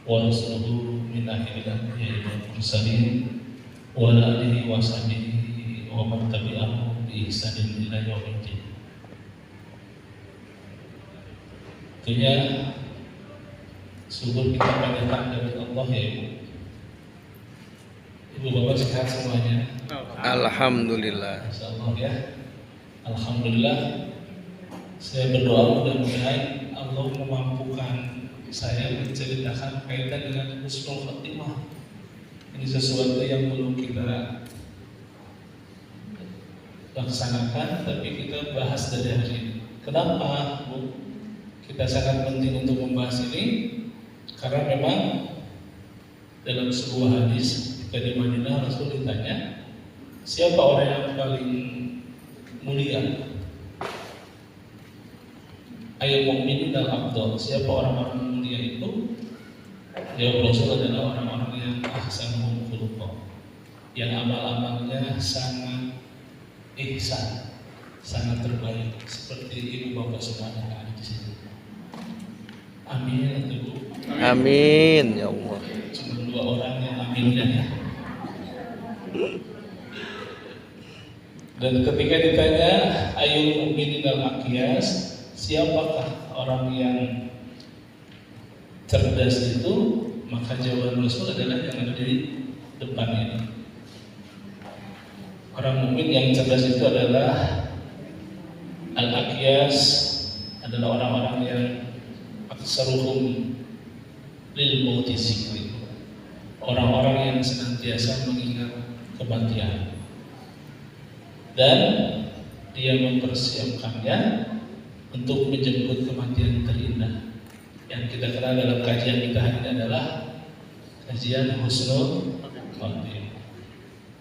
wa rasuluhu min akhiril anbiya'i wal mursalin wa ala alihi wa sahbihi wa man tabi'ahum bi ihsanin ila yaumil din. Tentunya syukur kita panjatkan dari Allah ya Ibu. Ibu Bapak sehat semuanya. Alhamdulillah. Insyaallah ya. Alhamdulillah. Saya berdoa mudah-mudahan Allah memampukan saya menceritakan kaitan dengan husnul khotimah. Ini sesuatu yang belum kita laksanakan, tapi kita bahas dari hari ini. Kenapa, Bu? Kita sangat penting untuk membahas ini karena memang dalam sebuah hadis ketika di Madinah Rasul ditanya, siapa orang yang paling mulia? Ayat mukmin dan abdul, siapa orang-orang mulia itu? Jawab Rasul adalah orang-orang yang ahsanuhum khuluqa, yang amal-amalnya sangat ihsan, sangat terbaik, seperti ibu bapak semua yang ada di sini. Amin, Bu. Amin ya Allah. Cuma dua orang yang aminnya ya. Dan ketika ditanya ayul mukminin al-aqyas, siapakah orang yang cerdas itu, maka jawaban Rasul adalah yang ada di depan ini. Orang mukmin yang cerdas itu adalah al-aqyas, adalah orang-orang yang aksaruhum lil mauti zikri, orang-orang yang senantiasa mengingat kematian dan dia mempersiapkannya untuk menjemput kematian terindah. Yang kita kenal dalam kajian kita hari ini adalah kajian husnul khotimah.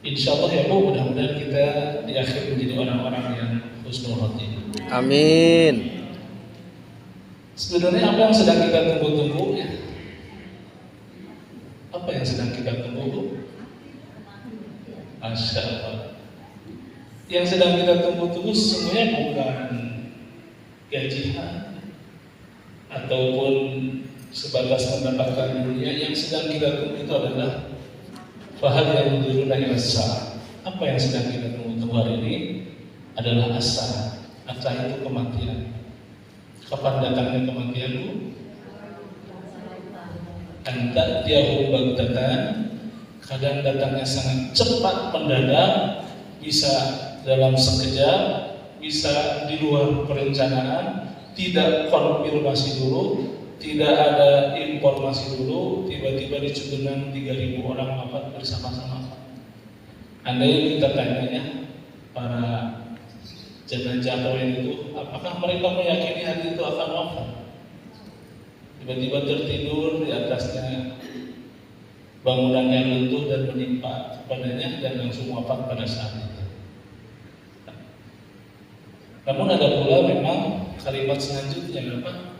Insyaallah ya Bu, mudah-mudahan kita di akhir menjadi orang-orang yang husnul khotimah. Amin. Sebenarnya apa yang sedang kita tunggu-tunggu ya? Apa yang sedang kita tunggu, Bu? Masya Allah. Yang sedang kita tunggu-tunggu semuanya bukan gajian ataupun sebatas mendapatkan dunia. Yang sedang kita tunggu itu adalah fahal yang menurunkan asa. Apa yang sedang kita tunggu hari ini adalah asa. Asa itu kematian. Kapan datangnya kematian, Bu? Anta tiahum baghtatan, kadang datangnya sangat cepat mendadak, bisa dalam sekejap, bisa di luar perencanaan, tidak konfirmasi dulu, tidak ada informasi dulu, tiba-tiba di Cugenang 3.000 orang wafat bersama-sama. Andai kita tanya para jenazah kawin itu, apakah mereka meyakini hari itu akan wafat? Tiba-tiba tertidur, di atasnya bangunan yang runtuh dan menimpa kepadanya dan langsung wafat pada saat itu. Namun ada pula memang kalimat selanjutnya apa?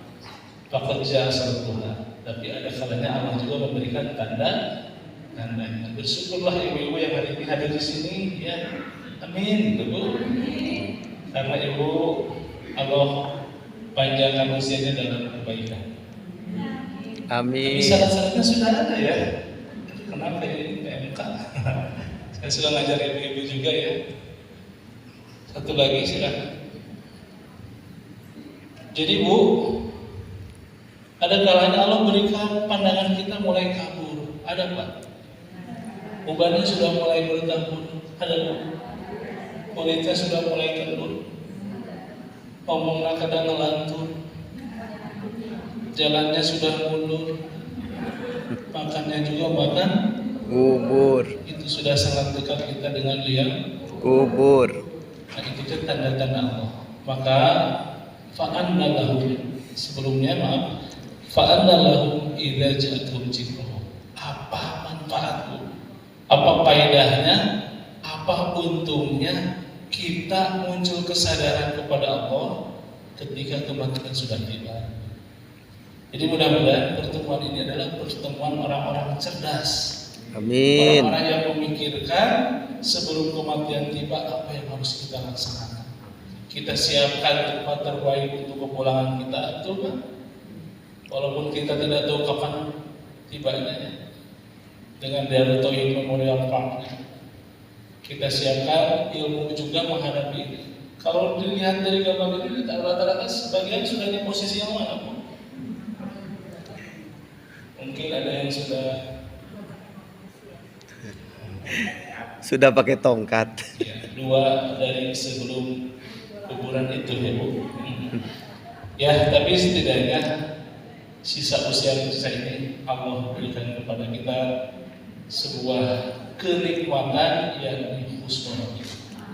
Faqad jaa asruha. Tapi ada kalanya Allah juga memberikan tandanya. Bersyukurlah ibu-ibu yang hari ini hadir di sini ya. Amin, Bu. Karena Ibu Allah panjangkan usianya dalam kebaikan. Amin. Tapi syarat-syaratnya sudah ada ya. Kenapa ini PMK? Saya sudah ngajar ibu-ibu juga ya. Satu lagi silakan. Jadi Bu, ada kalanya Allah berikan pandangan kita mulai kabur. Ada Pak? Ubannya sudah mulai bertabur. Ada Bu? Kulitnya sudah mulai kendur, ngomongnya kadang ngelantur, jalannya sudah mundur, makannya juga makan Kubur. itu sudah sangat dekat kita dengan liang Kubur. Nah itu tanda-tanda Allah. Maka fa'anna lahum, sebelumnya maaf, fa'anna lahum idza ja'atuhum dzikrahum. Apa manfaatku? Apa faedahnya? Apa untungnya kita muncul kesadaran kepada Allah ketika kematian sudah tiba? Jadi mudah-mudahan pertemuan ini adalah pertemuan orang-orang cerdas. Amin. Orang-orang yang memikirkan sebelum kematian tiba apa yang harus kita laksanakan. Kita siapkan tempat terbaik untuk kepulangan kita, betul kan? Walaupun kita tidak tahu kapan tibanya ya. Dengan Darut Tauhid Memorial Park kita siapkan ilmu juga menghadapi ini. Kalau dilihat dari gambar ini rata-rata sebagian sudah di posisi yang mana Bu? Mungkin ada yang sudah pakai tongkat. ya, 2 dari sebelum kuburan itu ya Bu. Ya, tapi setidaknya sisa usia kita ini Allah berikan kepada kita sebuah kenikmatan yang husnul.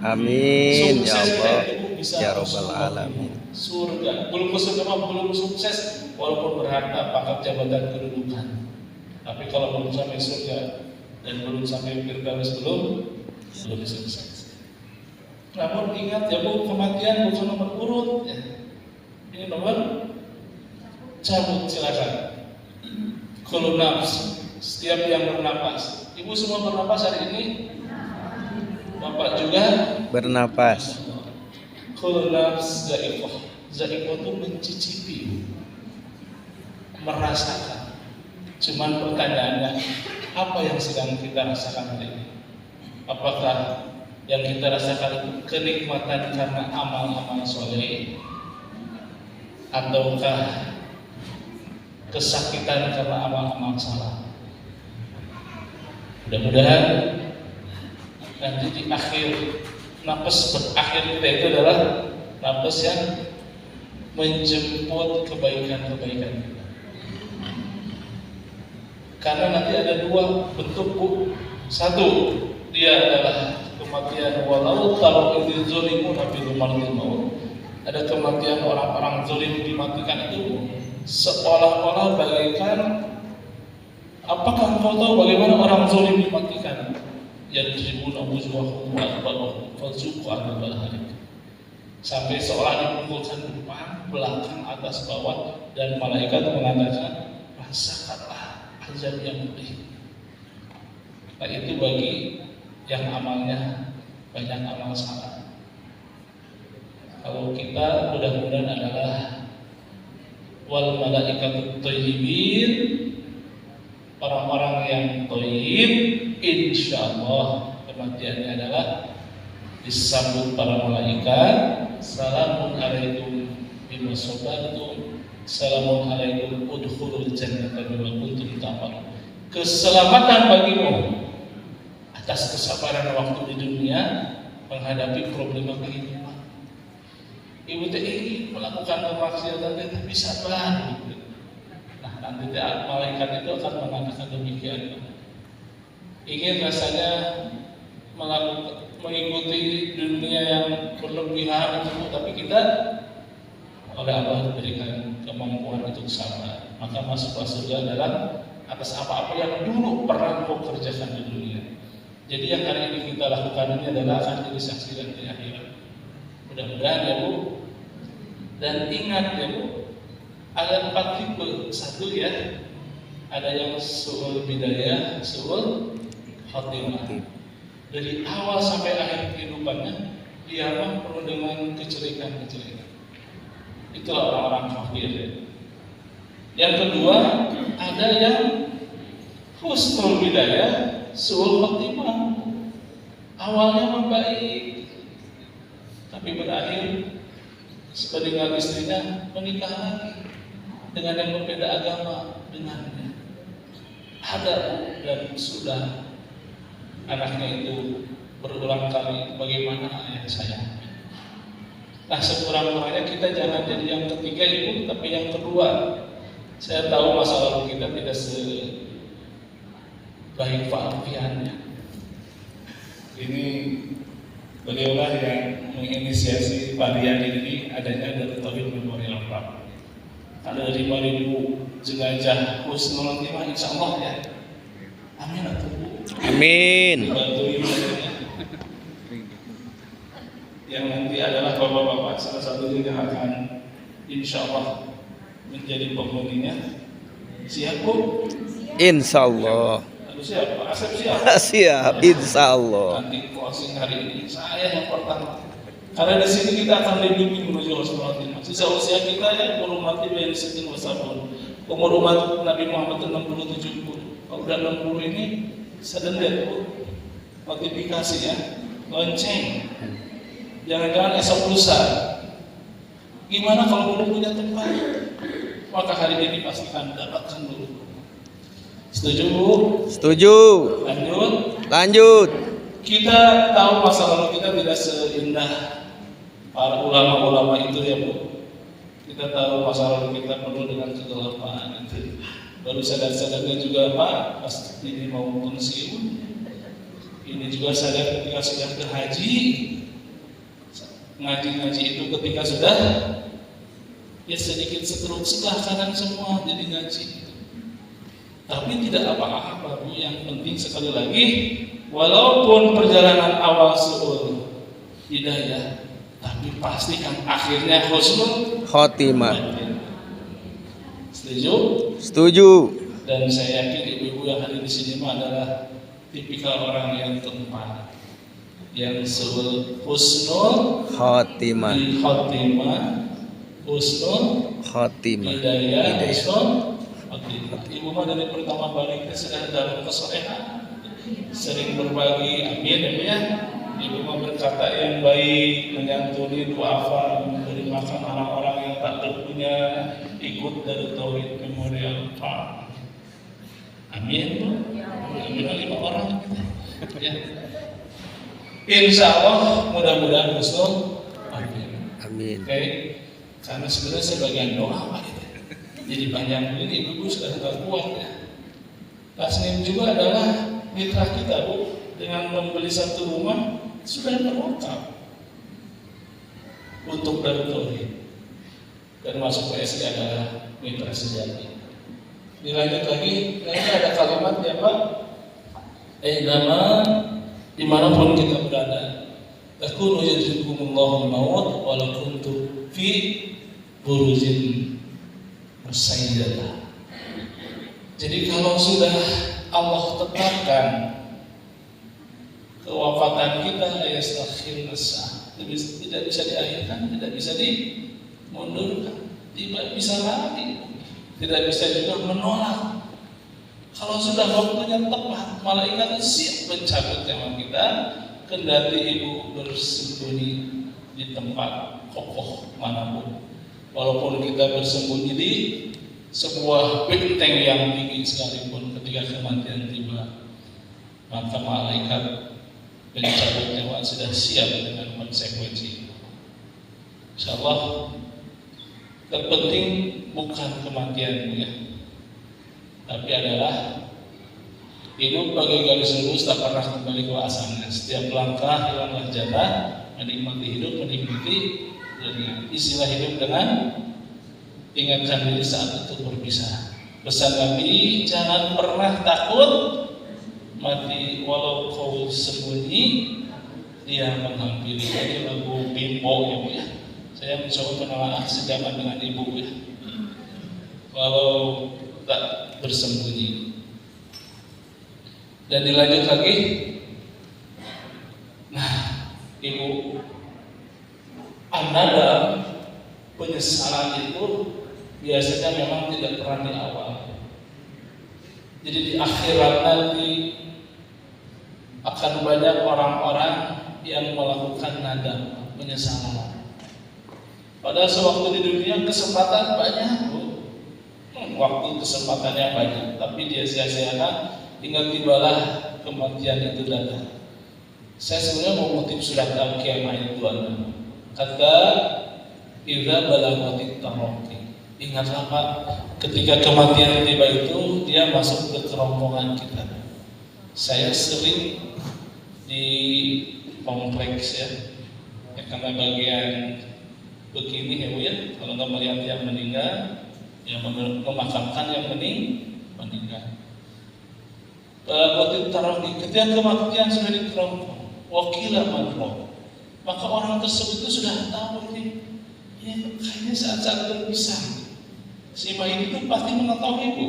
Amin ya Sukses Allah kita itu bisa ya Rabbal husnul alamin. Surga, belum surga belum sukses walaupun berharta, pangkat, jabatan, kedudukan. Tapi kalau belum sampai surga dan belum sampai firdaus belum sukses. Namun ingat ya Bu, kematian bukan nomor urut ya. Ini nomor cabut silakan. Kullu nafs, setiap yang bernapas. Ibu semua bernapas hari ini? Bapak juga Bernapas. Kullu nafs za'iqah. Za'iqah itu mencicipi, merasakan. Cuman pertanyaannya, apa yang sedang kita rasakan hari ini? Apakah yang kita rasakan itu kenikmatan karena amal-amal soleh, ataukah kesakitan karena amal-amal salah? Mudah-mudahan nanti di akhir nafas berakhir kita itu adalah nafas yang menjemput kebaikan-kebaikan kita. Karena nanti ada 2 bentuk Bu. Satu, dia adalah kematian walau taruh idil zolimu nabi lumartil maut. Ada kematian orang-orang zolim dimatikan itu seolah-olah bagaikan, apakah engkau tahu bagaimana orang zolim dimatikan? Yadribuna wujuhahum wa adbarahum fazuqu adzabal harik. Sampai seolah dipukulkan depan, belakang, atas, bawah, dan malaikat mengatakan rasakanlah azab yang pedih. Nah itu bagi yang amalnya banyak amal salah. Kalau kita mudah-mudahan adalah wal malaikatut thayyibin, orang-orang yang thayyib, insyaallah kematiannya adalah disambut para malaikat, salamun alaikum bima sabartum, salamun alaikum udkhulul jannata bima kuntum ta'malun. Keselamatan bagimu atas kesabaran waktu di dunia menghadapi problema kehidupan. Ibu teh ingin melakukan kemaksiatan tapi sabar. Nah nanti malaikat itu akan mengatakan demikian. Ingin rasanya mengikuti dunia yang berlebihan itu, tapi kita oleh Allah diberikan kemampuan untuk sabar. Maka masuk surga adalah atas apa-apa yang dulu pernah kau kerjakan di dunia. Jadi yang hari ini kita lakukan ini adalah akan jadi saksi dan di akhirat. Mudah-mudahan ya Bu. Dan ingat ya Bu, ada 4 tipe. Satu ya, ada yang su'ul bidayah, su'ul khotimah. Dari awal sampai akhir kehidupannya dia penuh dengan kecerikaan-kecerikaan. Itulah orang-orang kafir ya. Yang kedua, ada yang husnul bidayah, su'ul khotimah. Awalnya membaik, tapi berakhir dengan istrinya menikah lagi dengan yang berbeda agama dengannya. Ada dan sudah anaknya itu berulang kali bagaimana ayah saya. Nah sekurang-kurangnya kita jangan jadi yang ketiga Ibu, tapi yang kedua. Saya tahu masa lalu kita tidak sebaik Pak Alfiannya. Ini beliaulah yang menginisiasi varian ini adanya dari Tauhid Memorial Park. Ada 5.000 jenazah husnul khotimah insyaallah ya. Amin atuh Bu. Amin. Bantuin yang nanti adalah bapak-bapak salah satunya yang akan insyaallah menjadi penghuninya. Siap Bu? Insyaallah. Siap Pak Asep siap? Siap, insyaallah. Nanti closing hari ini saya yang pertama. Karena di sini kita akan dilindungi menuju husnul khotimah. Sisa usia kita ya belum mati dari sini wasabun. Umur umat Nabi Muhammad itu 60-70. Kalau udah 60 ini sudden death, Bu. Notifikasi ya, lonceng. Jangan-jangan esok lusa. Gimana kalau belum punya tempat? Maka hari ini pastikan dapatkan dulu. Setuju, Bu? Setuju. Lanjut. Lanjut. Kita tahu masa lalu kita tidak seindah para ulama-ulama itu ya, Bu. Kita tahu masa lalu kita penuh dengan kegelapan itu. Baru sadar-sadarnya juga Pak, pas ini mau pensiun. Ini juga sadar ketika sudah ke haji. Ngaji-ngaji itu ketika sudah ya sedikit setruk sebelah kanan semua jadi ngaji. Tapi tidak apa-apa, Bu. Yang penting sekali lagi, walaupun perjalanan awal suul hidayah, tapi pastikan akhirnya husnul Khotimah. Setuju? Setuju. Dan saya yakin ibu-ibu yang hadir di sini adalah tipikal orang yang tempat, yang husnul Khotimah. husnul Khotimah. hidayah, husnul khotimah. Ibu mah dari pertama baliknya sudah dalam kesolehan, sering berbagi, amin ya Bu ya. Ibu mah berkata yang baik, menyantuni, duafa, memberi makan orang-orang yang tak berpunya, ikut dari Tauhid Memorial Park. Amin Bu. Amin 5 orang gitu. Ya. Insya Allah mudah-mudahan husnul. Amin. Oke. Karena sebenarnya sebagian doa Pak gitu. Jadi panjang ini ibu sudah tak kuat ya. Tasnim juga adalah mitra kita Bu. Dengan membeli satu rumah sudah terungkap untuk Darut Tauhid. Dan masuk PSI adalah mitra sejati. Dilanjut lagi, ini ada kalimat ya Pak. Nama dimanapun kita berada, takunu yajidkumullahu al-maut walau kuntu fi burujin musayyadah. Jadi kalau sudah Allah tetapkan kewafatan kita, yastakhir nasa, tidak bisa diakhirkan, tidak bisa dimundurkan, tidak bisa lagi, tidak bisa juga menolak. Kalau sudah waktunya tepat, malaikat siap mencabut nyawa kita, kendati ibu bersembunyi di tempat kokoh manapun. Walaupun kita bersembunyi di sebuah benteng yang tinggi sekalipun, ketika kematian tiba, maka malaikat pencabut nyawa sudah siap dengan konsekuensi. Insyaallah terpenting bukan kematian ya, tapi adalah hidup bagai garis lurus tak pernah kembali ke asalnya. Setiap langkah hilanglah jatah, menikmati hidup, menikmati dunia. Istilah hidup dengan ingatkan diri saat itu berpisah. Pesan Nabi, jangan pernah takut mati walau kau sembunyi, dia menghampiri. Ini lagu Bimbo ya Bu ya. Saya mencoba menelaah sejaman dengan ibu ya. Walau tak bersembunyi. Dan dilanjut lagi. Nah, ibu, anada penyesalan itu biasanya memang tidak pernah di awal. Jadi di akhirat nanti akan banyak orang-orang yang melakukan nada penyesalan. Pada sewaktu di dunia kesempatan banyak, waktu kesempatannya banyak, tapi dia sia-siakan hingga tibalah kematian itu datang. Saya sebenarnya mau mengutip surat Al-Qiyamah itu kata idza balaghatit taraqi. Ingatlah Pak, ketika kematian tiba itu dia masuk ke kerongkongan kita. Saya sering di kompleks ya karena bagian begini ya Bu ya, kalau nggak melihat yang meninggal, yang memakamkan yang meninggal. Balaghatit taraqi, ketika kematian sudah di kerongkongan, wakila manroh, maka orang tersebut itu sudah tahu ini kayaknya saat-saat berpisah. Si bayi itu pasti mengetahui Bu.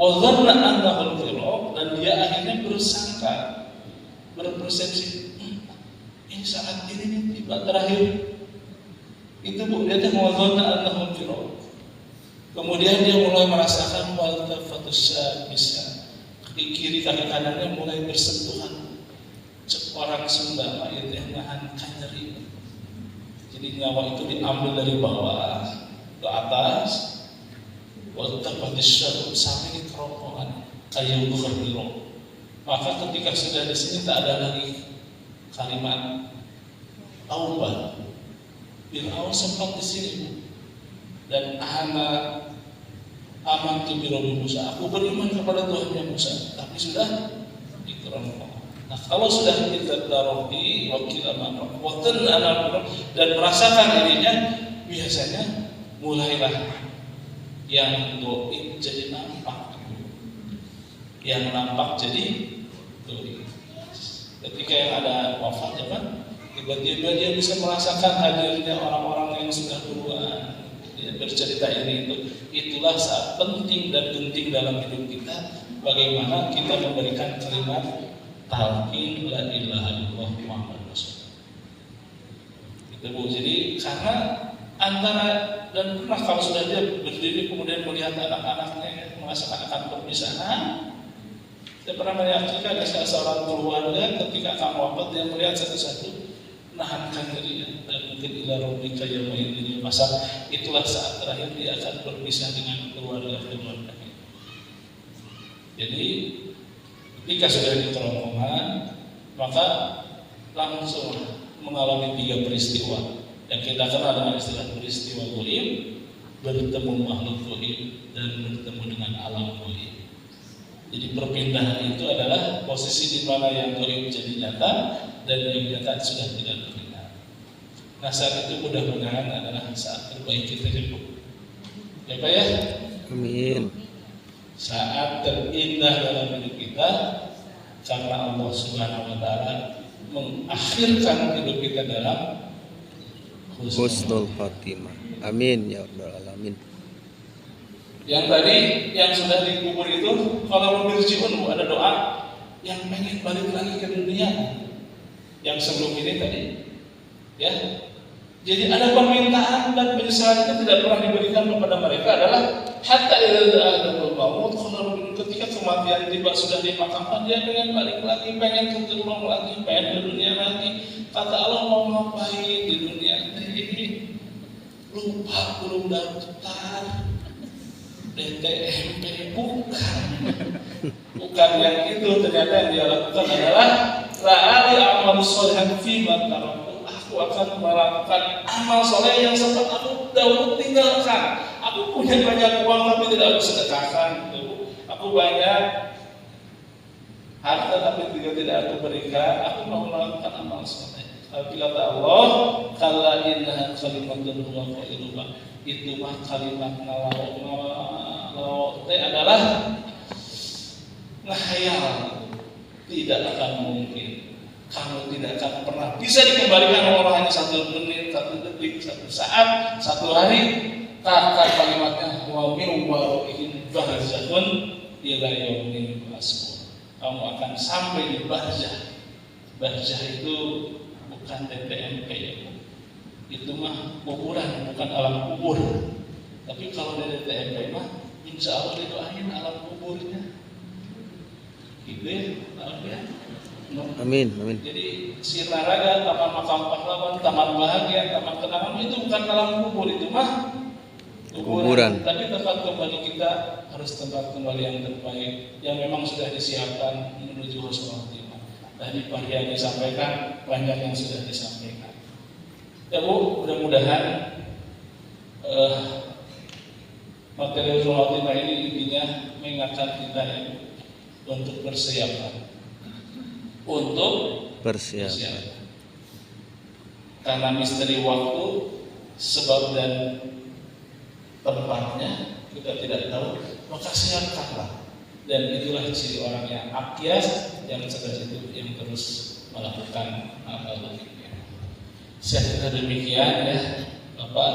Wadzanna annahu al-firaq, dan dia akhirnya bersangka, berpersepsi, ini saat ini tiba terakhir. Itu Bu, dia wadzanna annahu al-firaq. Kemudian dia mulai merasakan waltafatus bisa kaki kiri kaki kanannya mulai bersentuhan. Cek orang Sunda mah itu nahan nyeri. Jadi nyawa itu diambil dari bawah ke atas. Waltafatus sampai di kerongkongan kayu berbiro. Maka ketika sudah di sini tak ada lagi kalimat taubat. Fir'aun sempat di sini, Bu. Dan amantu bi Rabbi Musa. Aku beriman kepada Tuhannya Musa, tapi sudah dikerongkong. Nah, kalau sudah kita darohi wakil amanah, watan anak dan merasakan dirinya, biasanya mulailah yang goib jadi nampak, yang nampak jadi goib. Ketika yang ada wafat, ya kan, tiba-tiba dia bisa merasakan hadirnya orang-orang yang sudah duluan. Dia bercerita ini itulah saat penting dan genting dalam hidup kita. Bagaimana kita memberikan kalimat talqin la ilaha illallah Muhammadur Rasulullah. Itu Bu. Jadi karena antara dan pernah kalau sudah dia berdiri kemudian melihat anak-anaknya merasakan akan perpisahan. Saya pernah menyaksikan ada seorang keluarga ketika akan wafat dia melihat satu-satu nahankan dirinya dan mungkin ila rabbika yauma idzin masa itulah saat terakhir dia akan berpisah dengan keluarga-keluarganya. Jadi ketika sudah di kerongkongan maka langsung mengalami 3 peristiwa yang kita kenal dengan istilah peristiwa goib, bertemu makhluk goib dan bertemu dengan alam goib. Jadi perpindahan itu adalah posisi di mana yang goib jadi nyata dan yang nyata sudah tidak terlihat. Nah saat itu mudah-mudahan adalah saat terbaik kita hidup. Ya Pak ya? Amin. Saat terindah dalam hidup kita karena Allah Subhanahu Wa Taala mengakhirkan hidup kita dalam Husnul Khatimah. Amin ya rabbal alamin. Yang tadi yang sudah dikubur itu kalau membirjiun ada doa yang pengen balik lagi ke dunia yang sebelum ini tadi ya. Jadi ada permintaan dan penyesalan itu tidak pernah diberikan kepada mereka adalah hatta idza adzal maut kalau ketika kematian tiba sudah dimakamkan dia pengen balik lagi, pengen ketemu lagi, pengen ke dunia lagi. Kata Allah mau ngapain di dunia ini? Lupa belum daftar DTMP bukan yang itu. Ternyata yang dia lakukan adalah la'ali amal sholihan fi ma taraktu. Aku akan melakukan amal soleh yang sempat aku dahulu tinggalkan. Aku punya banyak uang tapi tidak aku sedekahkan. Aku banyak harta tapi tidak aku berikan. Aku mau melakukan amal soleh. Tapi kata Allah, kalla innaha kalimatun huwa qailuha. Itu mah kalimat nalaw adalah ngahayal, tidak akan mungkin. Kamu tidak akan pernah bisa dikembalikan Allah hanya 1 menit, 1 detik, 1 saat, 1 hari. Kata kalimatnya wa min waraihim barzahun ila yaumil ba'ts. Kamu akan sampai di barzah. Barzah itu bukan TTMP ya. Itu mah kuburan, bukan alam kubur. Tapi kalau dari TTMP mah insya Allah didoain alam kuburnya. Gitu ya. Amin, amin. Jadi Sirnaraga, Taman Makam Pahlawan, Taman Bahagia, Taman Kenangan itu bukan alam kubur, itu mah kuburan. Tapi tempat kembali kita harus tempat kembali yang terbaik, yang memang sudah disiapkan menuju husnul khotimah. Tadi Pak Rian disampaikan, banyak yang sudah disampaikan. Ya Bu, mudah-mudahan materi husnul khotimah ini intinya mengingatkan kita ya, untuk bersiap. Untuk bersiap. Karena misteri waktu, sebab dan tempatnya kita tidak tahu, maka siapkanlah. Dan itulah ciri orang yang akyas, yang cerdas itu yang terus melakukan hal-hal ini. Saya kira demikian ya, Bapak,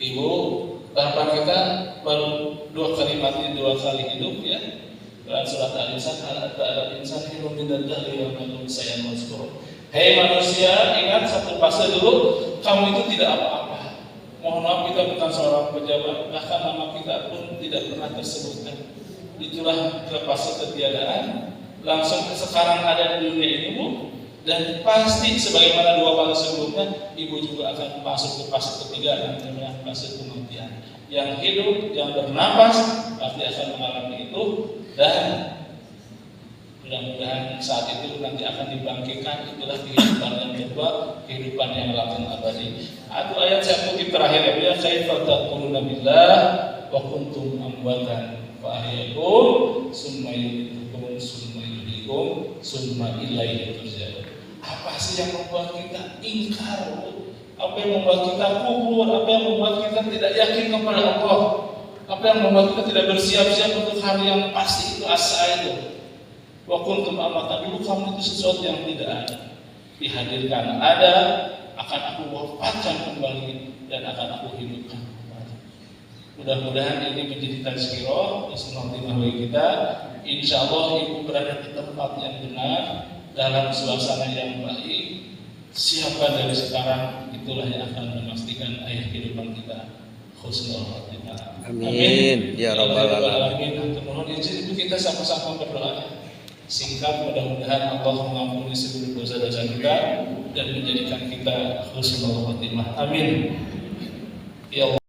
Ibu. Harapan kita baru 2 kalimat ini 2 kali hidup ya. Dalam surat Al-Insan, al-insan hirum min ad-dahri wa man saya mazkur. Hei manusia, ingat 1 fase dulu, kamu itu tidak apa-apa. Mohon maaf kita bukan seorang pejabat, bahkan nama kita pun tidak pernah tersebutkan. Itulah lepas ketiadaan. Langsung sekarang ada di dunia ini Bu, dan pasti sebagaimana 2 fase sebelumnya, Ibu juga akan masuk ke fase ketiga, namanya fase kematian. Yang hidup, yang bernapas pasti akan mengalami itu, dan mudah-mudahan saat itu nanti akan dibangkitkan. Itulah kehidupan yang kedua, kehidupan yang langsung abadi. Atau ayat saya kutip terakhir ya, kaifa taquluna billah wa kuntum amwatan fa ahyakum summa yumitukum summa yuhyikum summa ilaihi turja'un. Apa sih yang membuat kita ingkar? Apa yang membuat kita kubur? Apa yang membuat kita tidak yakin kepada Allah? Apa yang membuat kita tidak bersiap-siap untuk hari yang pasti itu, asa itu? Wa kuntum amwatan, dulu kamu itu sesuatu yang tidak ada. Dihadirkan ada, akan aku wafatkan kembali dan akan aku hidupkan kembali. Mudah-mudahan ini menjadi tazkirah bagi kita. Insya Allah Ibu berada di tempat yang benar, dalam suasana yang baik. Siapa dari sekarang, itulah yang akan memastikan akhir kehidupan kita husnul khotimah. Amin ya rabbal alamin. Mohon izin Ibu kita sama-sama berdoa. Singkat, mudah-mudahan Allah mengampuni seluruh dosa-dosa kita dan menjadikan kita husnul khotimah. Amin. Ya Allah.